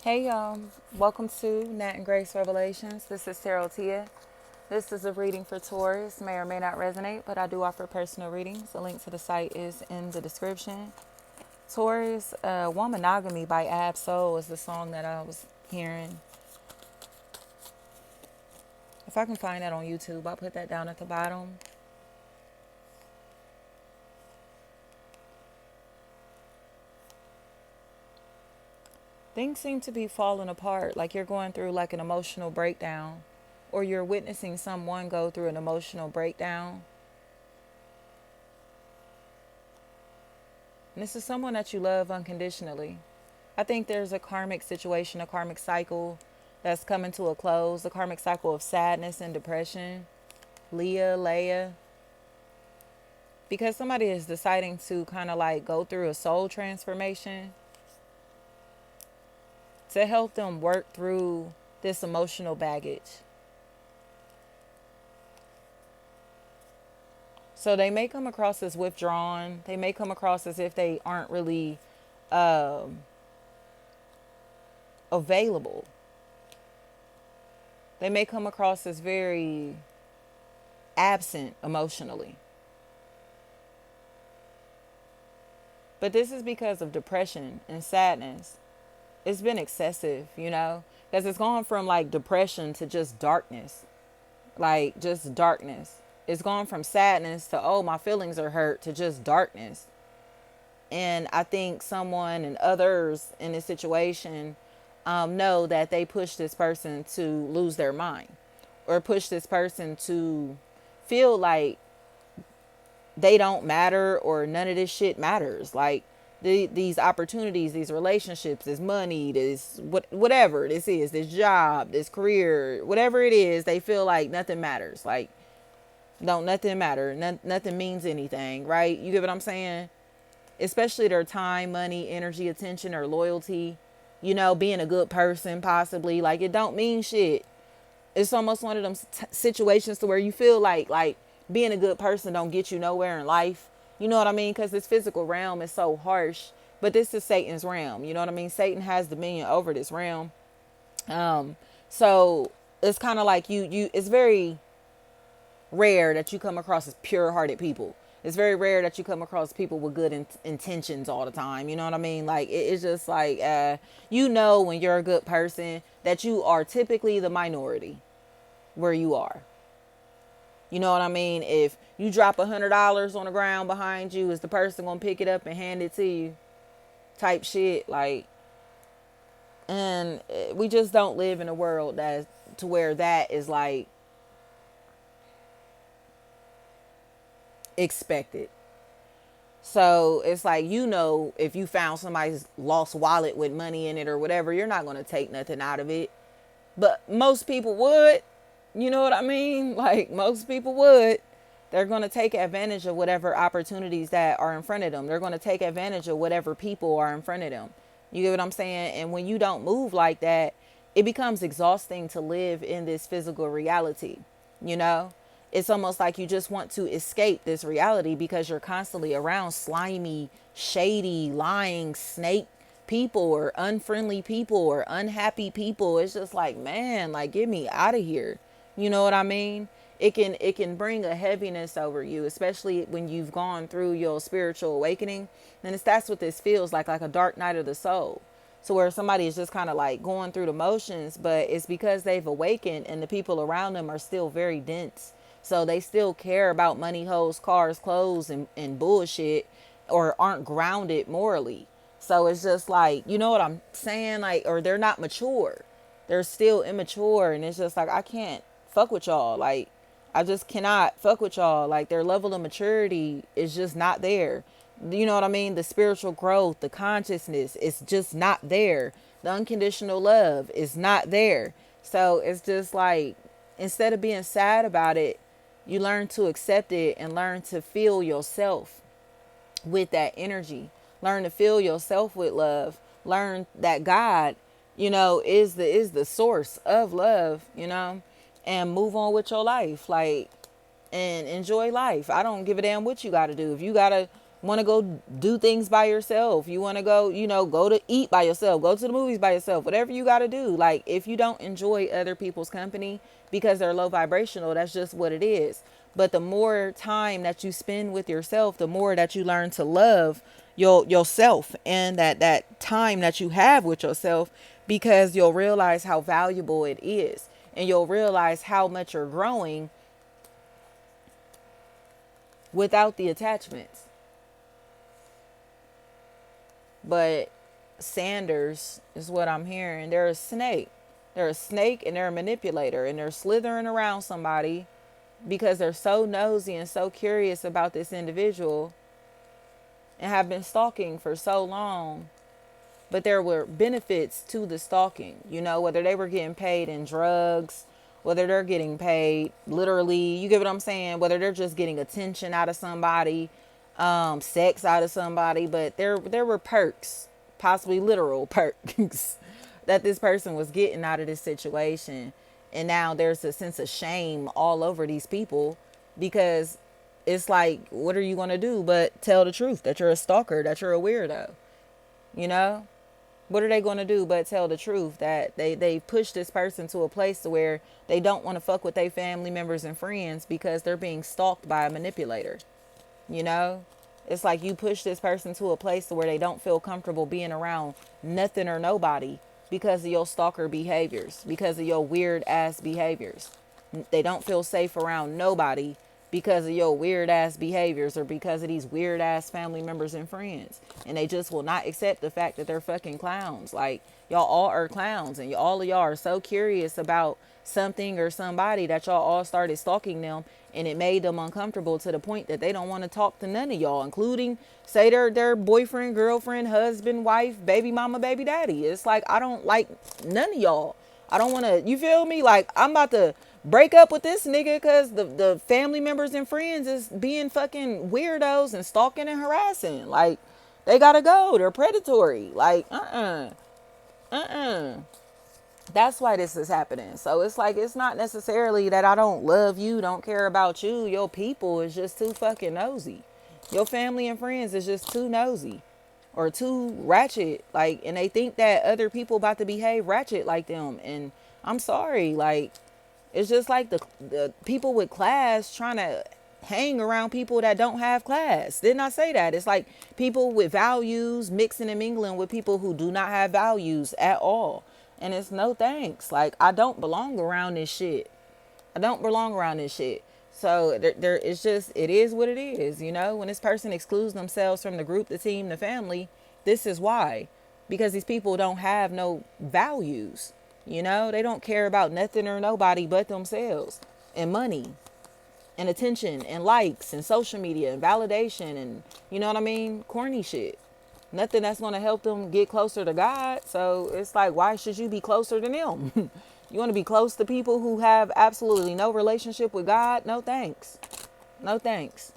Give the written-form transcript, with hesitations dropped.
Hey y'all, welcome to Nat and Grace Revelations. This is Tarot Tia. This is a reading for Taurus. May or may not resonate, but I do offer personal readings. The link to the site is in the description. Taurus, Womanogamy by Ab Soul is the song that I was hearing. If I can find that on YouTube, I'll put that down at the bottom. Things seem to be falling apart, like you're going through like an emotional breakdown, or you're witnessing someone go through an emotional breakdown. And this is someone that you love unconditionally. I think there's a karmic situation, a karmic cycle that's coming to a close, a karmic cycle of sadness and depression. Leah, because somebody is deciding to kind of like go through a soul transformation to help them work through this emotional baggage. So they may come across as withdrawn. They may come across as if they aren't really available. They may come across as very absent emotionally. But this is because of depression and sadness. It's been excessive, because it's gone from like depression to just darkness. Like just darkness. It's gone from sadness to, oh, my feelings are hurt, to just darkness. And I think someone and others in this situation know that they push this person to lose their mind, or push this person to feel like they don't matter, or none of this shit matters. Like these opportunities, these relationships, this money, this whatever this is, this job, this career, whatever it is, they feel like nothing matters. Like, don't nothing matter. Nothing means anything, right? You get what I'm saying? Especially their time, money, energy, attention, or loyalty. Being a good person, possibly. Like, it don't mean shit. It's almost one of them situations to where you feel like being a good person don't get you nowhere in life. You know what I mean? Because this physical realm is so harsh. But this is Satan's realm. You know what I mean? Satan has dominion over this realm. So it's kind of like it's very rare that you come across as pure-hearted people. It's very rare that you come across people with good intentions all the time. You know what I mean? Like, it's just like, when you're a good person, that you are typically the minority where you are. You know what I mean? If you drop $100 on the ground behind you, is the person gonna pick it up and hand it to you? Type shit. Like, and we just don't live in a world that to where that is like expected. So it's like, if you found somebody's lost wallet with money in it or whatever, you're not going to take nothing out of it. But most people would. You know what I mean? Like, most people would. They're going to take advantage of whatever opportunities that are in front of them. They're going to take advantage of whatever people are in front of them. You get what I'm saying? And when you don't move like that, it becomes exhausting to live in this physical reality. It's almost like you just want to escape this reality because you're constantly around slimy, shady, lying, snake people, or unfriendly people, or unhappy people. It's just like, man, like, get me out of here. You know what I mean? It can bring a heaviness over you, especially when you've gone through your spiritual awakening. And that's what this feels like a dark night of the soul. So where somebody is just kind of like going through the motions, but it's because they've awakened and the people around them are still very dense. So they still care about money, hoes, cars, clothes, and bullshit, or aren't grounded morally. So it's just like, you know what I'm saying? Like, or they're not mature. They're still immature. And it's just like, I can't fuck with y'all. Like, I just cannot fuck with y'all. Like, their level of maturity is just not there. You know what I mean? The spiritual growth, the consciousness, it's just not there. The unconditional love is not there. So it's just like, instead of being sad about it, you learn to accept it and learn to feel yourself with that energy. Learn to feel yourself with love. Learn that God, is the source of love, and move on with your life. Like, and enjoy life. I don't give a damn what you got to do. If you got to Want to go do things by yourself. You want to go, go to eat by yourself, go to the movies by yourself, whatever you got to do. Like, if you don't enjoy other people's company because they're low vibrational, that's just what it is. But the more time that you spend with yourself, the more that you learn to love yourself, and that time that you have with yourself, because you'll realize how valuable it is, and you'll realize how much you're growing without the attachments. But Sanders is what I'm hearing. They're a snake. They're a snake, and they're a manipulator, and they're slithering around somebody because they're so nosy and so curious about this individual and have been stalking for so long. But there were benefits to the stalking, whether they were getting paid in drugs, whether they're getting paid literally, you get what I'm saying, whether they're just getting attention out of somebody, sex out of somebody. But there were perks, possibly literal perks, that this person was getting out of this situation. And now there's a sense of shame all over these people, because it's like, what are you going to do but tell the truth that you're a stalker, that you're a weirdo? What are they going to do but tell the truth that they push this person to a place to where they don't want to fuck with their family members and friends because they're being stalked by a manipulator? It's like you push this person to a place to where they don't feel comfortable being around nothing or nobody because of your stalker behaviors, because of your weird ass behaviors. They don't feel safe around nobody because of your weird ass behaviors, or because of these weird ass family members and friends. And they just will not accept the fact that they're fucking clowns. Like, y'all all are clowns, and all of y'all are so curious about something or somebody that y'all all started stalking them, and it made them uncomfortable to the point that they don't want to talk to none of y'all, including, say, their boyfriend, girlfriend, husband, wife, baby mama, baby daddy. It's like, I don't like none of y'all. I don't want to, you feel me? Like, I'm about to break up with this nigga because the family members and friends is being fucking weirdos and stalking and harassing. Like, they gotta go. They're predatory. Like, That's why this is happening. So it's like, it's not necessarily that I don't love you, don't care about you. Your people is just too fucking nosy. Your family and friends is just too nosy or too ratchet. Like, and they think that other people about to behave ratchet like them. And I'm sorry, like, it's just like the people with class trying to hang around people that don't have class. Didn't I say that? It's like people with values mixing and mingling with people who do not have values at all. And it's no thanks. Like, I don't belong around this shit. I don't belong around this shit. So it's just, it is what it is. When this person excludes themselves from the group, the team, the family, this is why. Because these people don't have no values. They don't care about nothing or nobody but themselves and money and attention and likes and social media and validation and, you know what I mean? Corny shit. Nothing that's going to help them get closer to God. So it's like, why should you be closer to them? You want to be close to people who have absolutely no relationship with God? No thanks. No thanks.